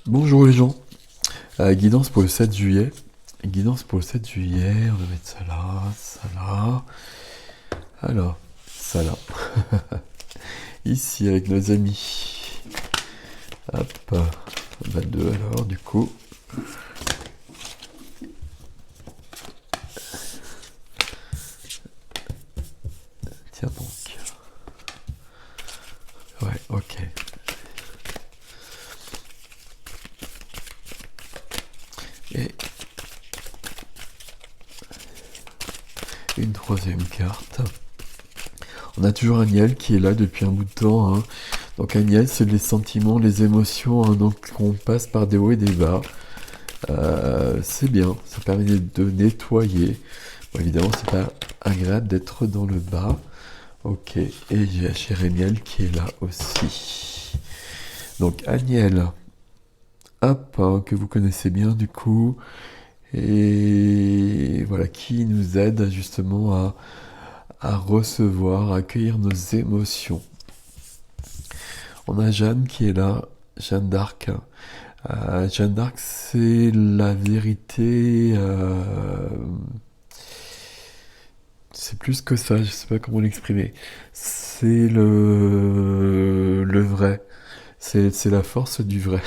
Bonjour les gens. Guidance pour le 7 juillet. Guidance pour le 7 juillet, on va mettre ça là, ça là. Alors, ça là. Ici avec nos amis. Hop. Bah deux alors du coup. Tiens donc. Ouais, ok. Et une troisième carte. On a toujours Agnel qui est là depuis un bout de temps. Hein. Donc Agnel, c'est les sentiments, les émotions. Hein. Donc on passe par des hauts et des bas. C'est bien, ça permet de nettoyer. Bon, évidemment, c'est pas agréable d'être dans le bas. Ok, et j'ai Jérémiel qui est là aussi. Donc Agnel, hop, hein, que vous connaissez bien du coup. Et voilà, qui nous aide justement à recevoir, à accueillir nos émotions. On a Jeanne qui est là, Jeanne d'Arc. Jeanne d'Arc, c'est la vérité. C'est plus que ça, je sais pas comment l'exprimer. C'est le vrai. C'est la force du vrai.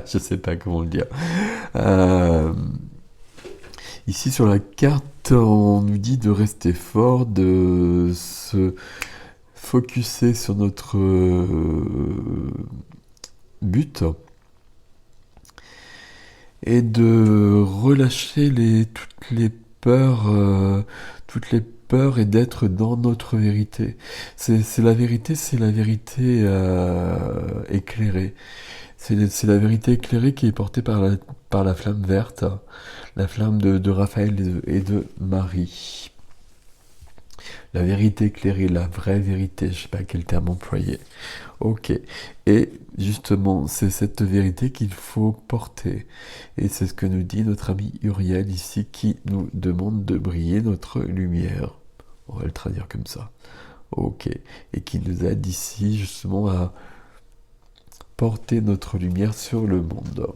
Je sais pas comment le dire. Euh, Ici sur la carte, on nous dit de rester fort, de se focuser sur notre but et de relâcher toutes les peurs et d'être dans notre vérité. C'est la vérité éclairée. C'est la vérité éclairée qui est portée par la flamme verte, la flamme de Raphaël et de Marie. La vérité éclairée, la vraie vérité, je sais pas quel terme employer. Ok. Et justement, c'est cette vérité qu'il faut porter. Et c'est ce que nous dit notre ami Uriel ici qui nous demande de briller notre lumière. On va le traduire comme ça. Ok. Et qui nous aide ici justement à porter notre lumière sur le monde.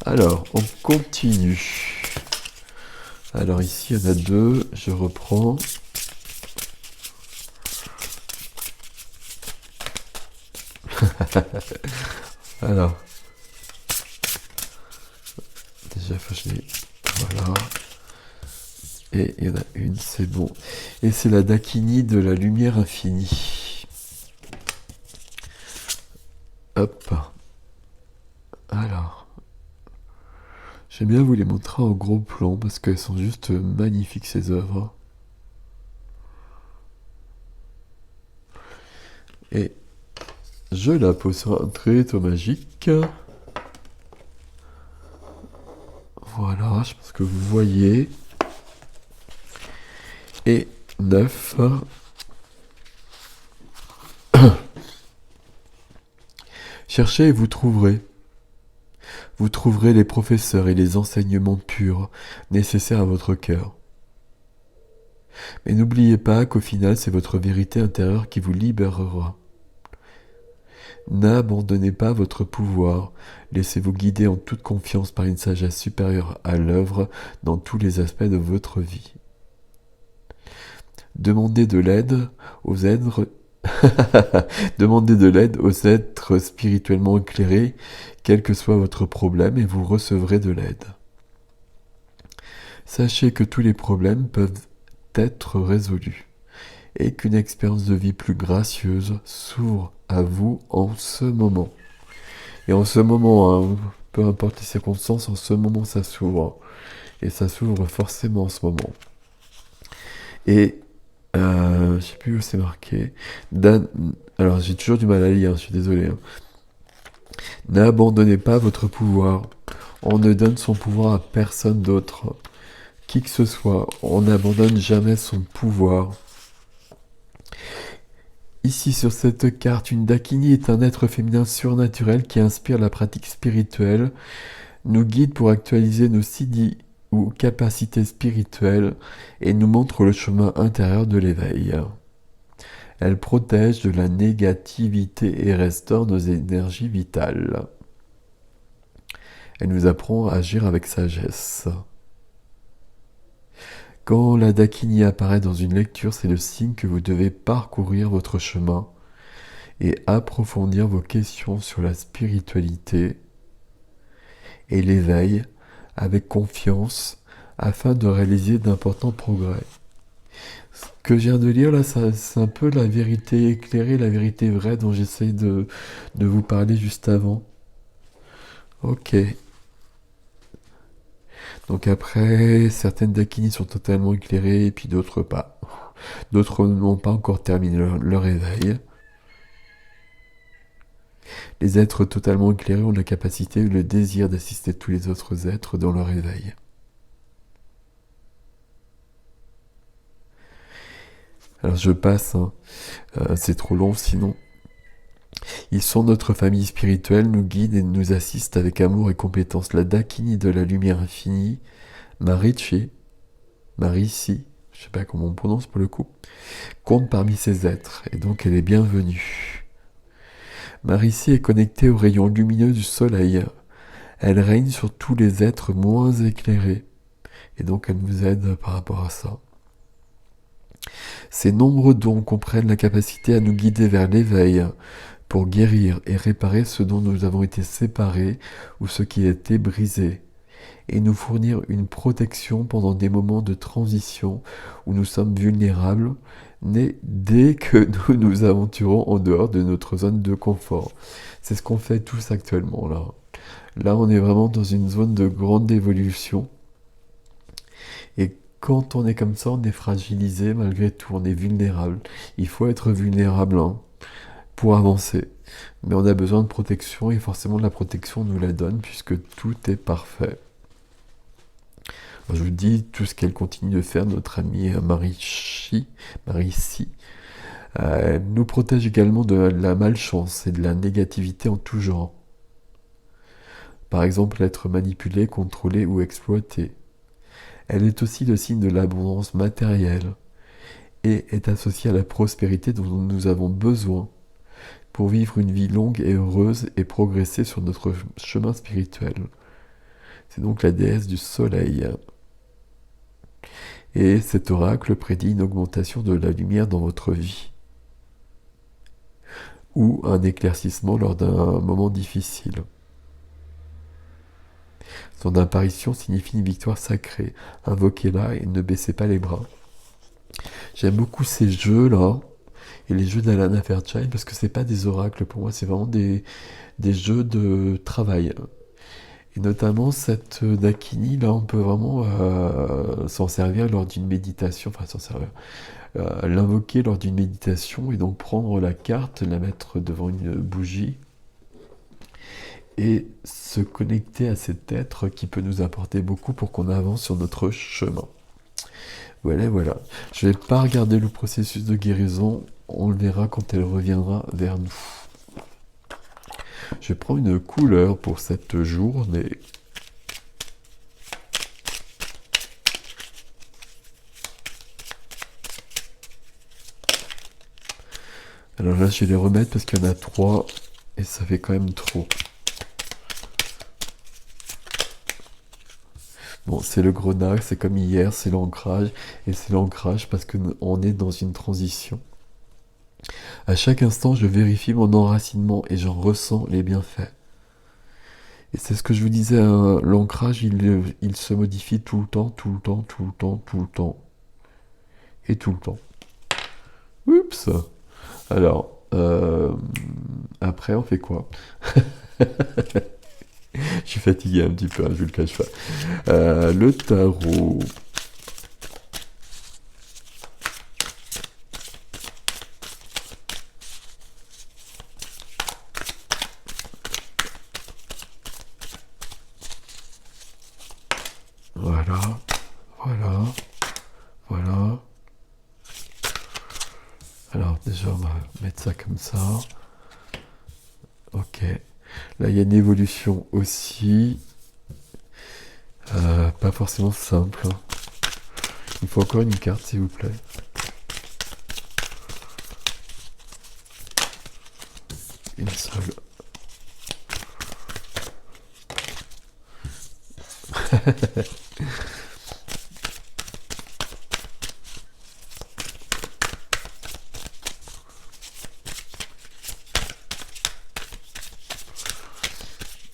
Alors, on continue. Alors ici, il y en a deux. Je reprends. Alors, déjà, faut que je les... Voilà. Et il y en a une, c'est bon. Et c'est la Dakini de la lumière infinie. Hop. Alors. J'aime bien vous les montrer en gros plan parce qu'elles sont juste magnifiques ces œuvres. Et je la pose sur un tréteau magique. Voilà, je pense que vous voyez. Et 9. Cherchez et vous trouverez. Vous trouverez les professeurs et les enseignements purs nécessaires à votre cœur. Mais n'oubliez pas qu'au final, c'est votre vérité intérieure qui vous libérera. N'abandonnez pas votre pouvoir, laissez-vous guider en toute confiance par une sagesse supérieure à l'œuvre dans tous les aspects de votre vie. Demandez de l'aide aux êtres Demandez de l'aide aux êtres spirituellement éclairés, quel que soit votre problème, et vous recevrez de l'aide. Sachez que tous les problèmes peuvent être résolus, et qu'une expérience de vie plus gracieuse s'ouvre à vous en ce moment. Et en ce moment, hein, peu importe les circonstances, en ce moment ça s'ouvre. Et ça s'ouvre forcément en ce moment. Et je sais plus où c'est marqué. Alors j'ai toujours du mal à lire, je suis désolé. Hein. N'abandonnez pas votre pouvoir. On ne donne son pouvoir à personne d'autre. Qui que ce soit, on n'abandonne jamais son pouvoir. Ici sur cette carte, une Dakini est un être féminin surnaturel qui inspire la pratique spirituelle, nous guide pour actualiser nos siddhis ou capacités spirituelles et nous montre le chemin intérieur de l'éveil. Elle protège de la négativité et restaure nos énergies vitales. Elle nous apprend à agir avec sagesse. Quand la Dakini apparaît dans une lecture, c'est le signe que vous devez parcourir votre chemin et approfondir vos questions sur la spiritualité et l'éveil avec confiance afin de réaliser d'importants progrès. Ce que je viens de lire là, c'est un peu la vérité éclairée, la vérité vraie dont j'essaye de vous parler juste avant. Ok. Donc après, certaines Dakini sont totalement éclairées et puis d'autres pas. D'autres n'ont pas encore terminé leur éveil. Les êtres totalement éclairés ont la capacité et le désir d'assister tous les autres êtres dans leur éveil. Alors je passe, hein. C'est trop long sinon. Ils sont notre famille spirituelle, nous guident et nous assistent avec amour et compétence. La Dakini de la lumière infinie, Marichi, je sais pas comment on prononce pour le coup, compte parmi ces êtres, et donc elle est bienvenue. Marici est connectée aux rayons lumineux du soleil. Elle règne sur tous les êtres moins éclairés, et donc elle nous aide par rapport à ça. Ces nombreux dons comprennent la capacité à nous guider vers l'éveil, pour guérir et réparer ce dont nous avons été séparés ou ce qui a été brisé, et nous fournir une protection pendant des moments de transition où nous sommes vulnérables, dès que nous nous aventurons en dehors de notre zone de confort. C'est ce qu'on fait tous actuellement là. Là, on est vraiment dans une zone de grande évolution. Et quand on est comme ça, on est fragilisé malgré tout, on est vulnérable. Il faut être vulnérable, hein, pour avancer. Mais on a besoin de protection et forcément la protection nous la donne puisque tout est parfait. Je vous dis tout ce qu'elle continue de faire, notre amie Marici, nous protège également de la malchance et de la négativité en tout genre. Par exemple, être manipulé, contrôlé ou exploité. Elle est aussi le signe de l'abondance matérielle et est associée à la prospérité dont nous avons besoin pour vivre une vie longue et heureuse et progresser sur notre chemin spirituel. C'est donc la déesse du soleil. Et cet oracle prédit une augmentation de la lumière dans votre vie, ou un éclaircissement lors d'un moment difficile. Son apparition signifie une victoire sacrée. Invoquez-la et ne baissez pas les bras. J'aime beaucoup ces jeux-là, et les jeux d'Alana Fairchild, parce que c'est pas des oracles pour moi, c'est vraiment des jeux de travail. Et notamment cette Dakini, là, on peut vraiment s'en servir lors d'une méditation, enfin s'en servir, l'invoquer lors d'une méditation et donc prendre la carte, la mettre devant une bougie et se connecter à cet être qui peut nous apporter beaucoup pour qu'on avance sur notre chemin. Voilà. Je vais pas regarder le processus de guérison, on le verra quand elle reviendra vers nous. Je prends une couleur pour cette journée. Alors là, je vais les remettre parce qu'il y en a 3 et ça fait quand même trop. Bon, c'est le grenat, c'est comme hier, c'est l'ancrage. Et c'est l'ancrage parce qu'on est dans une transition. À chaque instant, je vérifie mon enracinement et j'en ressens les bienfaits. Et c'est ce que je vous disais, hein, l'ancrage, il se modifie tout le temps. Et tout le temps. Oups! Alors, après, on fait quoi? Je suis fatigué un petit peu, hein, je vous le cache pas. Le tarot. Voilà. Alors déjà, on va mettre ça comme ça. Ok. Là, il y a une évolution aussi. Pas forcément simple. Il faut encore une carte, s'il vous plaît. Une seule.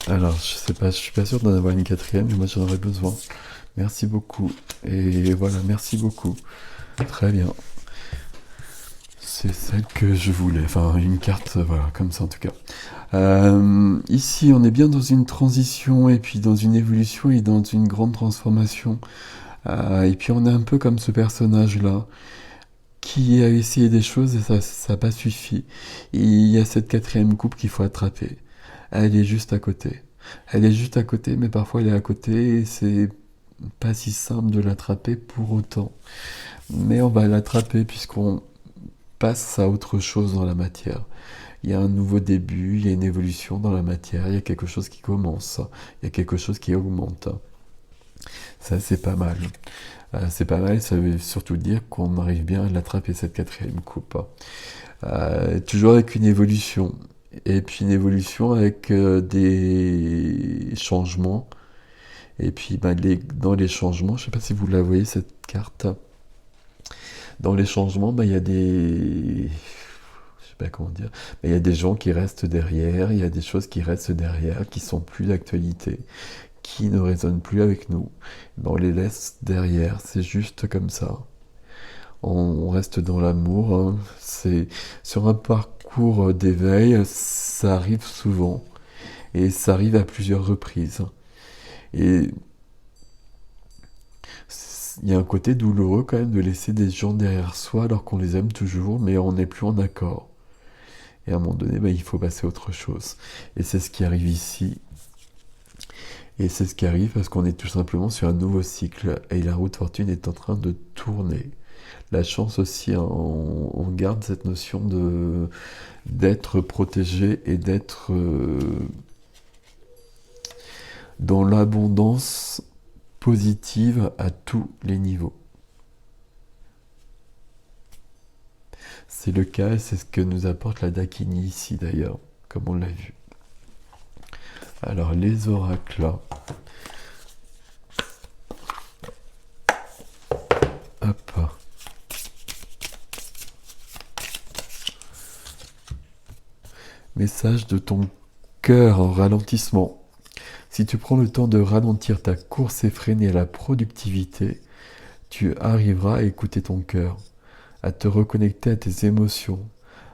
Alors, je sais pas, je suis pas sûr d'en avoir une quatrième, mais moi j'en aurais besoin. Merci beaucoup. Et voilà, merci beaucoup. Très bien. C'est celle que je voulais. Enfin, une carte, voilà, comme ça en tout cas. Ici, on est bien dans une transition et puis dans une évolution et dans une grande transformation. Et puis on est un peu comme ce personnage-là qui a essayé des choses et ça n'a pas suffi. Et il y a cette quatrième coupe qu'il faut attraper. Elle est juste à côté. Elle est juste à côté, mais parfois elle est à côté et c'est pas si simple de l'attraper pour autant. Mais on va l'attraper puisqu'on passe à autre chose dans la matière. Il y a un nouveau début, il y a une évolution dans la matière, il y a quelque chose qui commence, il y a quelque chose qui augmente. Ça, c'est pas mal. C'est pas mal, ça veut surtout dire qu'on arrive bien à l'attraper, cette quatrième coupe. Toujours avec une évolution. Et puis une évolution avec des changements. Et puis dans les changements, je sais pas si vous la voyez cette carte. Dans les changements, il y a des... Je sais pas comment dire. Mais il y a des gens qui restent derrière, il y a des choses qui restent derrière, qui sont plus d'actualité, qui ne résonnent plus avec nous. On les laisse derrière, c'est juste comme ça. On reste dans l'amour, hein. C'est sur un parcours d'éveil, ça arrive souvent et ça arrive à plusieurs reprises. Et il y a un côté douloureux quand même de laisser des gens derrière soi alors qu'on les aime toujours, mais on n'est plus en accord. Et à un moment donné, il faut passer à autre chose. Et c'est ce qui arrive ici. Et c'est ce qui arrive parce qu'on est tout simplement sur un nouveau cycle et la roue de fortune est en train de tourner. La chance aussi, hein, on garde cette notion de d'être protégé et d'être dans l'abondance positive à tous les niveaux. C'est le cas et c'est ce que nous apporte la Dakini ici d'ailleurs, comme on l'a vu. Alors les oracles là. Hop. Message de ton cœur en ralentissement. Si tu prends le temps de ralentir ta course effrénée à la productivité, tu arriveras à écouter ton cœur, à te reconnecter à tes émotions,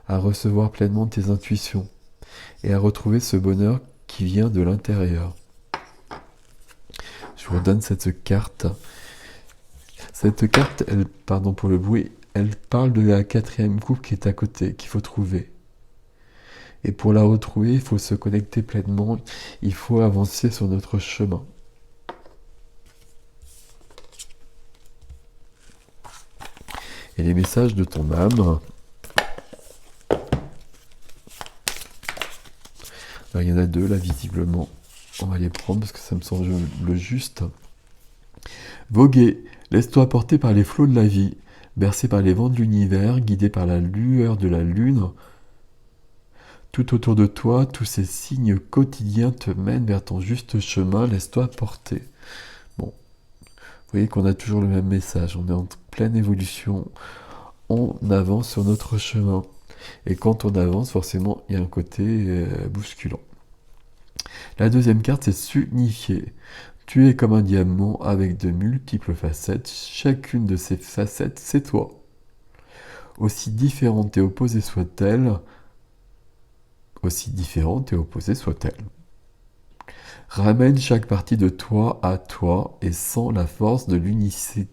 à recevoir pleinement tes intuitions et à retrouver ce bonheur qui vient de l'intérieur. Je vous redonne cette carte. Cette carte, elle, pardon pour le bruit, elle parle de la quatrième coupe qui est à côté, qu'il faut trouver. Et pour la retrouver, il faut se connecter pleinement, il faut avancer sur notre chemin. Et les messages de ton âme, alors, il y en a deux là visiblement, on va les prendre parce que ça me semble le juste. Voguer, laisse-toi porter par les flots de la vie, bercé par les vents de l'univers, guidé par la lueur de la lune. Tout autour de toi, tous ces signes quotidiens te mènent vers ton juste chemin, laisse-toi porter. Bon, vous voyez qu'on a toujours le même message, on est en pleine évolution, on avance sur notre chemin. Et quand on avance, forcément, il y a un côté bousculant. La deuxième carte, c'est s'unifier. Tu es comme un diamant avec de multiples facettes. Chacune de ces facettes, c'est toi. Aussi différente et opposée soit-elle, ramène chaque partie de toi à toi et sens la force de l'unicité.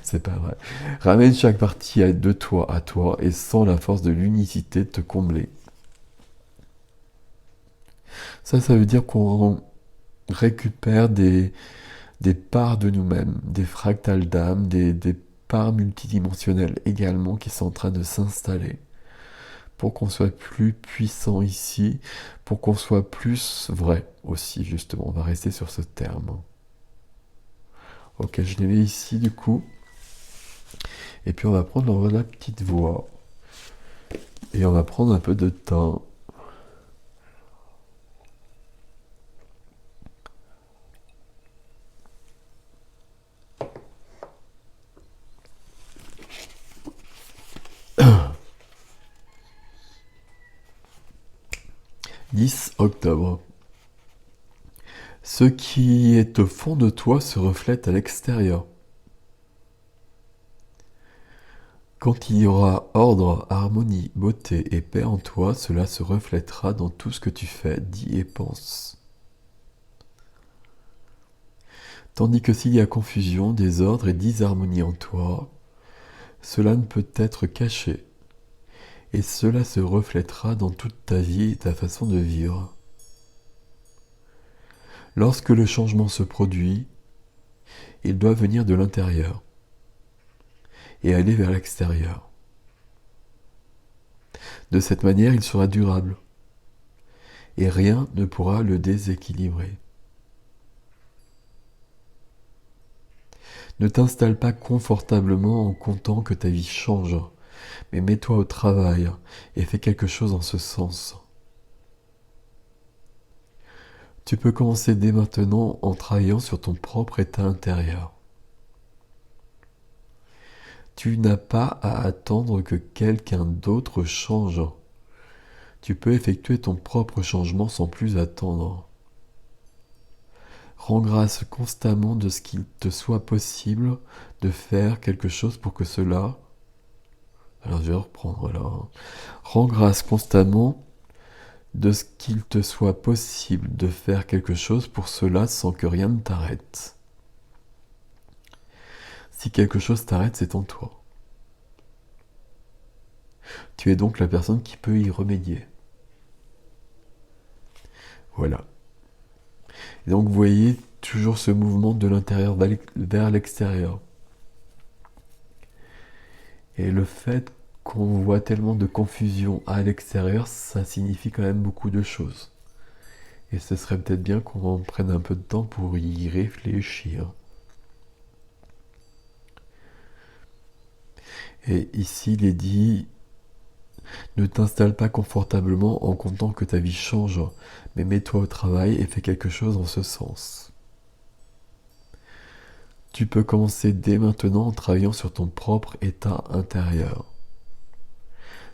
C'est pas vrai. Ramène chaque partie de toi à toi et sens la force de l'unicité te combler. Ça veut dire qu'on récupère des parts de nous-mêmes, des fractales d'âme, des parts multidimensionnelles également qui sont en train de s'installer. Pour qu'on soit plus puissant ici, pour qu'on soit plus vrai aussi, justement. On va rester sur ce terme. Ok, je les mets ici du coup. Et puis on va prendre la petite voix. Et on va prendre un peu de temps. 10 octobre. Ce qui est au fond de toi se reflète à l'extérieur. Quand il y aura ordre, harmonie, beauté et paix en toi, cela se reflètera dans tout ce que tu fais, dis et penses. Tandis que s'il y a confusion, désordre et disharmonie en toi, cela ne peut être caché, et cela se reflètera dans toute ta vie et ta façon de vivre. Lorsque le changement se produit, il doit venir de l'intérieur et aller vers l'extérieur. De cette manière, il sera durable, et rien ne pourra le déséquilibrer. Ne t'installe pas confortablement en comptant que ta vie change, mais mets-toi au travail et fais quelque chose en ce sens. Tu peux commencer dès maintenant en travaillant sur ton propre état intérieur. Tu n'as pas à attendre que quelqu'un d'autre change. Tu peux effectuer ton propre changement sans plus attendre. Rends grâce constamment de ce qu'il te soit possible de faire quelque chose pour que cela... Alors je vais reprendre là. Rends grâce constamment de ce qu'il te soit possible de faire quelque chose pour cela sans que rien ne t'arrête. Si quelque chose t'arrête, c'est en toi. Tu es donc la personne qui peut y remédier. Voilà. Et donc vous voyez toujours ce mouvement de l'intérieur vers l'extérieur. Et le fait qu'on voit tellement de confusion à l'extérieur, ça signifie quand même beaucoup de choses. Et ce serait peut-être bien qu'on prenne un peu de temps pour y réfléchir. Et ici, il est dit, ne t'installe pas confortablement en comptant que ta vie change, mais mets-toi au travail et fais quelque chose en ce sens. Tu peux commencer dès maintenant en travaillant sur ton propre état intérieur.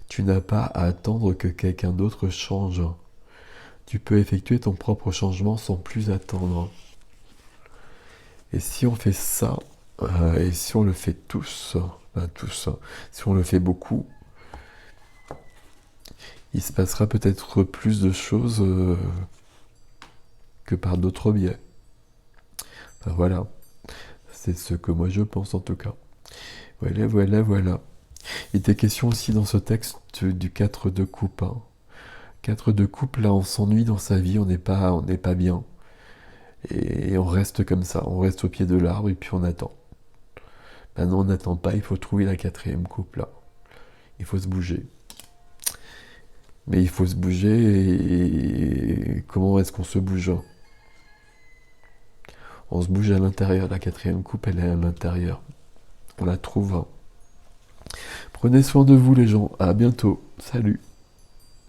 Tu n'as pas à attendre que quelqu'un d'autre change. Tu peux effectuer ton propre changement sans plus attendre. Et si on fait ça, et si on le fait tous, si on le fait beaucoup, il se passera peut-être plus de choses que par d'autres biais. Enfin, voilà, c'est ce que moi je pense en tout cas. Voilà. Il était question aussi dans ce texte du 4 de coupe. 4 de coupe, là on s'ennuie dans sa vie, on n'est pas bien. Et on reste comme ça, on reste au pied de l'arbre et puis on attend. Maintenant on n'attend pas, il faut trouver la 4e coupe là. Il faut se bouger. Mais il faut se bouger et comment est-ce qu'on se bouge? On se bouge à l'intérieur, la 4e coupe elle est à l'intérieur. On la trouve. Prenez soin de vous les gens, à bientôt, salut.